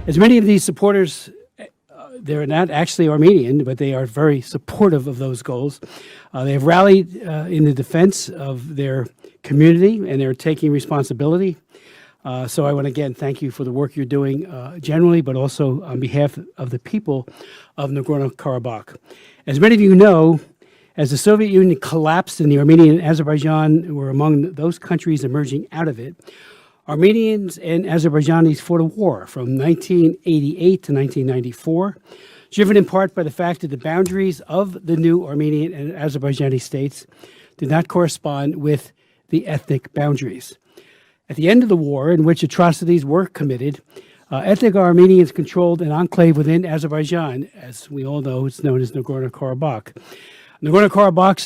As many of these supporters, they're not actually Armenian, but they are very supportive of those goals. They have rallied in the defense of their community, and they're taking responsibility. So I want to again thank you for the work you're doing generally, but also on behalf of the people of Nagorno-Karabakh. As many of you know, as the Soviet Union collapsed and the Armenian and Azerbaijan were among those countries emerging out of it, Armenians and Azerbaijanis fought a war from 1988 to 1994, driven in part by the fact that the boundaries of the new Armenian and Azerbaijani states did not correspond with the ethnic boundaries. At the end of the war, in which atrocities were committed, ethnic Armenians controlled an enclave within Azerbaijan. As we all know, it's known as Nagorno-Karabakh. Nagorno-Karabakh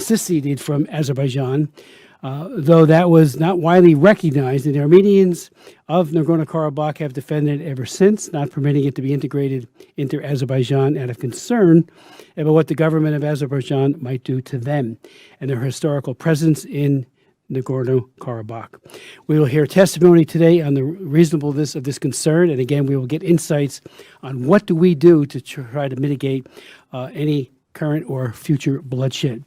seceded from Azerbaijan, though that was not widely recognized, and the Armenians of Nagorno-Karabakh have defended it ever since, not permitting it to be integrated into Azerbaijan out of concern about what the government of Azerbaijan might do to them and their historical presence in Nagorno-Karabakh. We will hear testimony today on the reasonableness of this concern, and again, we will get insights on what do we do to try to mitigate any current or future bloodshed.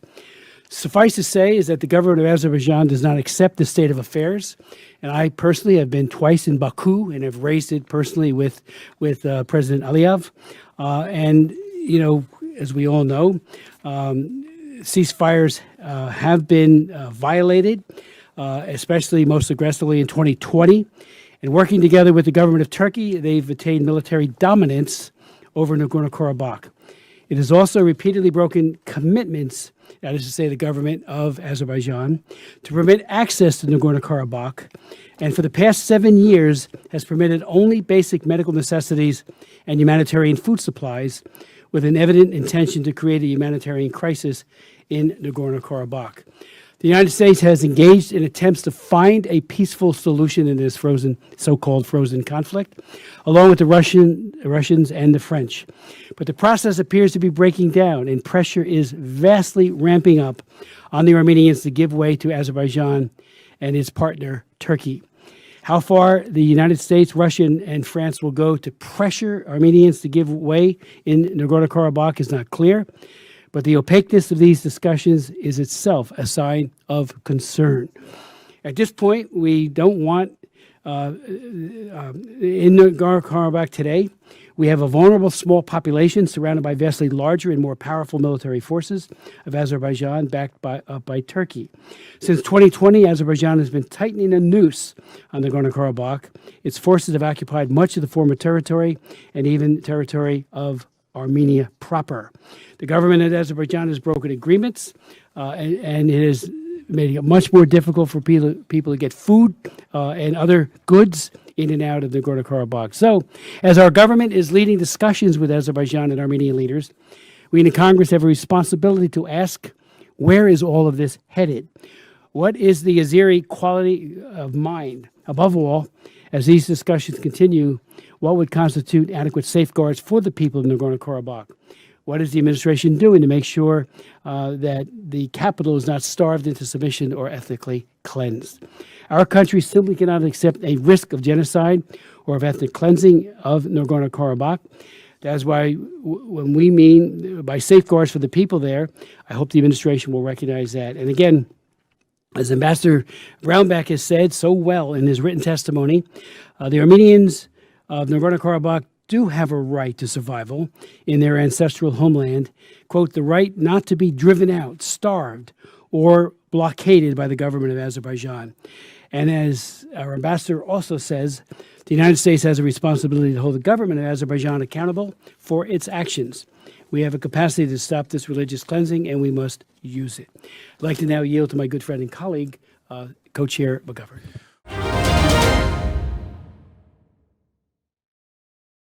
Suffice to say is that the government of Azerbaijan does not accept the state of affairs, and I personally have been twice in Baku and have raised it personally with President Aliyev. And, you know, as we all know, ceasefires have been violated, especially most aggressively in 2020. And working together with the government of Turkey, they've attained military dominance over Nagorno-Karabakh. It has also repeatedly broken commitments, that is to say the government of Azerbaijan, to permit access to Nagorno-Karabakh, and for the past 7 years has permitted only basic medical necessities and humanitarian food supplies, with an evident intention to create a humanitarian crisis in Nagorno-Karabakh. The United States has engaged in attempts to find a peaceful solution in this so-called frozen conflict, along with the Russians and the French. But the process appears to be breaking down, and pressure is vastly ramping up on the Armenians to give way to Azerbaijan and its partner, Turkey. How far the United States, Russia, and France will go to pressure Armenians to give way in Nagorno-Karabakh is not clear, but the opaqueness of these discussions is itself a sign of concern. At this point, we don't want, in Nagorno-Karabakh today, we have a vulnerable small population surrounded by vastly larger and more powerful military forces of Azerbaijan backed by Turkey. Since 2020, Azerbaijan has been tightening a noose on Nagorno-Karabakh. Its forces have occupied much of the former territory and even territory of Armenia proper. The government of Azerbaijan has broken agreements, and it has made it much more difficult for people to get food and other goods in and out of Nagorno-Karabakh. So, as our government is leading discussions with Azerbaijan and Armenian leaders, we in the Congress have a responsibility to ask, where is all of this headed? What is the Azeri quality of mind? Above all, as these discussions continue, what would constitute adequate safeguards for the people of Nagorno-Karabakh? What is the administration doing to make sure that the capital is not starved into submission or ethnically cleansed? Our country simply cannot accept a risk of genocide or of ethnic cleansing of Nagorno-Karabakh. That's why when we mean by safeguards for the people there, I hope the administration will recognize that. And again, as Ambassador Brownback has said so well in his written testimony, the Armenians of Nagorno-Karabakh do have a right to survival in their ancestral homeland, quote, the right not to be driven out, starved, or blockaded by the government of Azerbaijan. And as our ambassador also says, the United States has a responsibility to hold the government of Azerbaijan accountable for its actions. We have a capacity to stop this religious cleansing, and we must use it. I'd like to now yield to my good friend and colleague, Co-Chair McGovern.